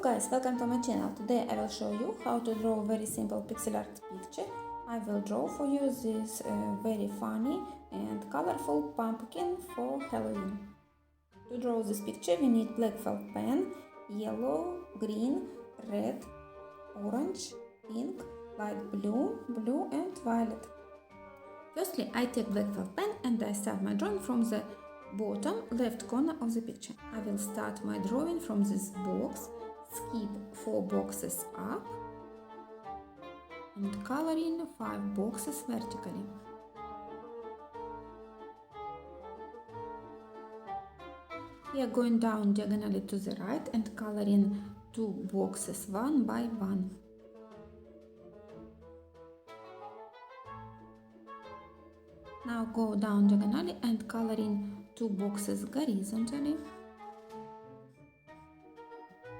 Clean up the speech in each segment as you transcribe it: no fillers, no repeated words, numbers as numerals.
guys, welcome to my channel. Today I will show you how to draw a very simple pixel art picture. I will draw for you this very funny and colorful pumpkin for Halloween. To draw this picture we need black felt pen, yellow, green, red, orange, pink, light blue, blue and violet. Firstly, I take black felt pen and I start my drawing from the bottom left corner of the picture. I will start my drawing from this box, skip 4 boxes up and color in 5 boxes vertically. Here going down diagonally to the right and color in 2 boxes one by one. Now go down diagonally and color in 2 boxes horizontally.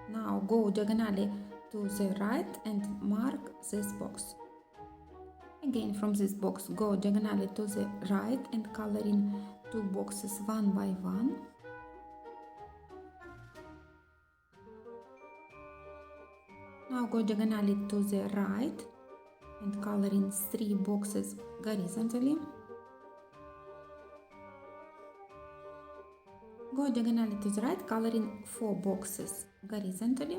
Now go diagonally to the right and mark this box. Again from this box go diagonally to the right and color in 2 boxes one by one. Now go diagonally to the right and color in 3 boxes horizontally. Go diagonally to the right, color in 4 boxes horizontally.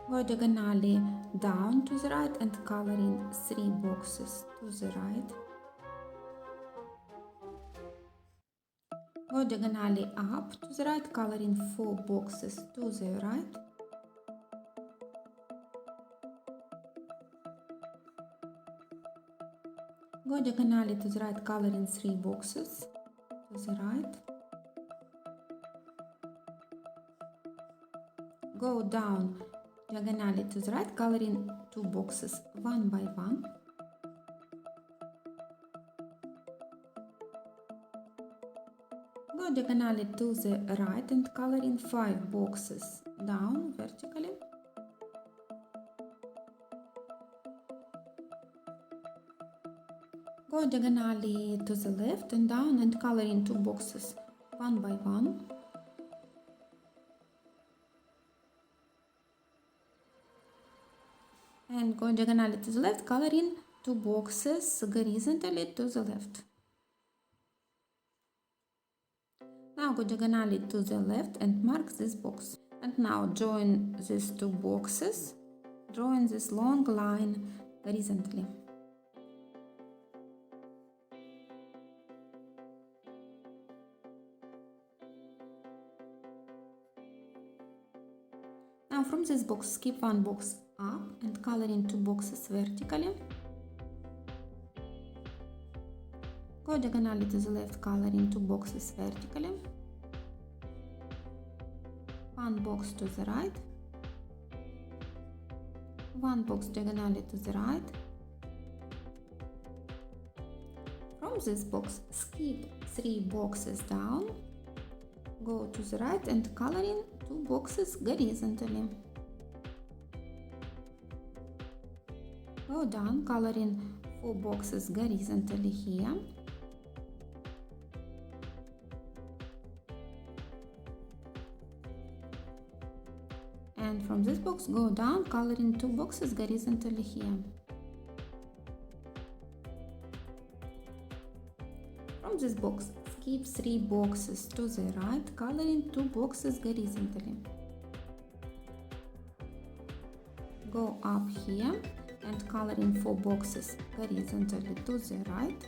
Go diagonally down to the right and color in 3 boxes to the right. Go diagonally up to the right, color in 4 boxes to the right. Go diagonally to the right, color in 3 boxes to the right. Go down diagonally to the right, color in 2 boxes one by one. Go diagonally to the right and color in 5 boxes down vertically. Go diagonally to the left and down and color in 2 boxes one by one. And go diagonally to the left, color in 2 boxes horizontally to the left. Now go diagonally to the left and mark this box. And now join these 2 boxes, drawing this long line horizontally. Now from this box skip 1 box up and color in 2 boxes vertically. Go diagonally to the left, color in 2 boxes vertically. 1 box to the right. 1 box diagonally to the right. From this box skip 3 boxes down. Go to the right and color in 2 boxes horizontally. Go down, color in 4 boxes horizontally here. And from this box go down, color in 2 boxes horizontally here. From this box skip 3 boxes to the right, color in 2 boxes horizontally. Go up here and color in 4 boxes horizontally to the right.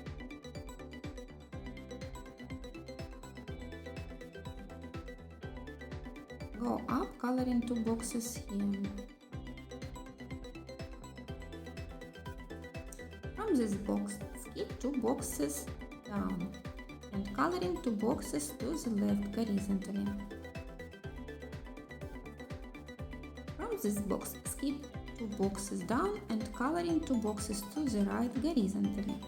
Go up, color in 2 boxes here. From this box skip 2 boxes down and color in 2 boxes to the left horizontally. From this box skip 2 boxes down and color in 2 boxes to the right horizontally.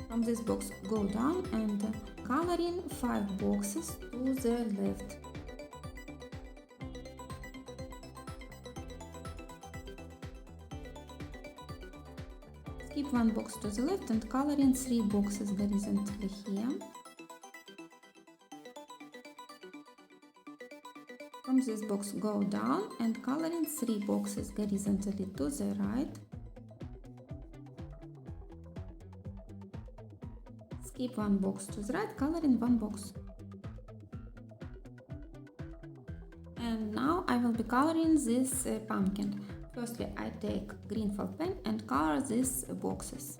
From this box go down and color in 5 boxes to the left. Skip one box to the left and color in 3 boxes horizontally here. From this box go down and color in 3 boxes horizontally to the right. Skip one box to the right, color in 1 box. And now I will be coloring this pumpkin. Firstly, I take green felt pen and color these boxes.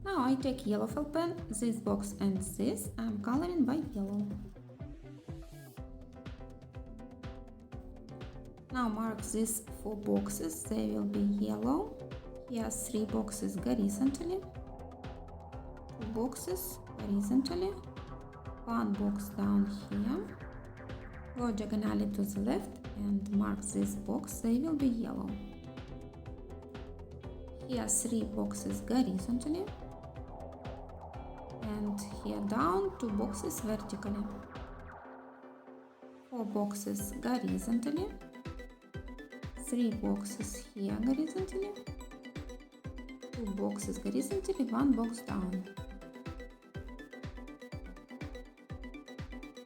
Now I take yellow felt pen, this box and this I'm coloring by yellow. Now mark these 4 boxes, they will be yellow. Here 3 boxes horizontally, 2 boxes horizontally, 1 box down here. Go diagonally to the left and mark this box, they will be yellow. Here 3 boxes horizontally, and here down 2 boxes vertically. 4 boxes horizontally, 3 boxes here horizontally, 2 boxes horizontally, 1 box down.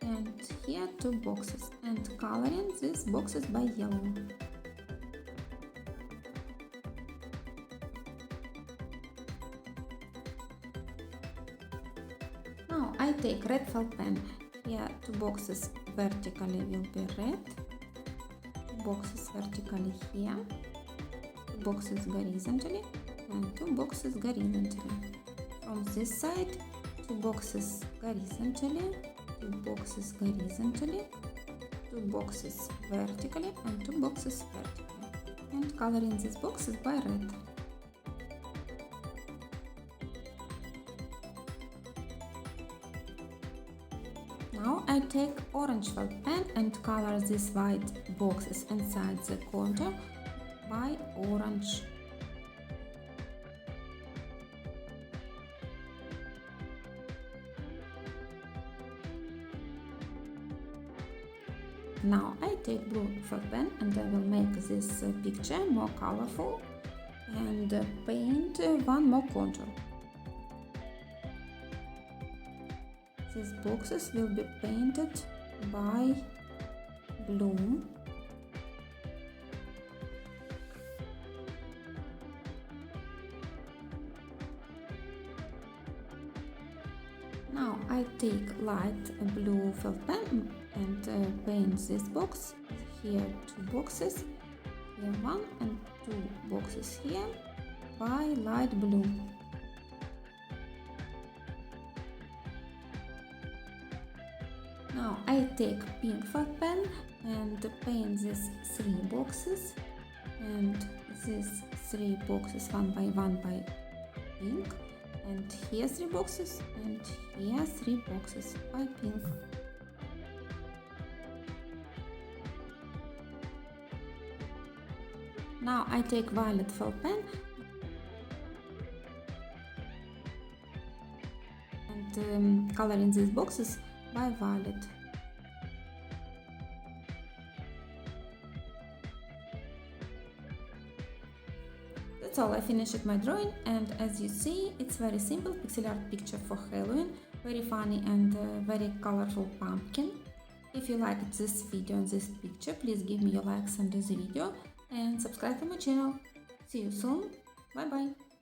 And here 2 boxes, and coloring these boxes by yellow. Now I take red felt pen. Here 2 boxes vertically will be red, 2 boxes vertically here, 2 boxes horizontally, and 2 boxes horizontally. From this side 2 boxes horizontally, 2 boxes horizontally, 2 boxes vertically, and 2 boxes vertically. And coloring these boxes by red. Now I take orange felt pen and color these white boxes inside the contour by orange. Now I take blue felt pen and I will make this picture more colorful and paint one more contour. These boxes will be painted by blue. Now I take light blue felt pen and paint this box. Here 2 boxes, here 1 and 2 boxes here by light blue. Now I take pink felt pen and paint these 3 boxes, and these 3 boxes one by pink, and here 3 boxes and here 3 boxes by pink. Now I take violet felt pen and color in these boxes by violet. That's all, I finished my drawing, and as you see, it's very simple pixel art picture for Halloween, very funny and very colorful pumpkin. If you liked this video and this picture, please give me your likes under the video and subscribe to my channel. See you soon, bye bye!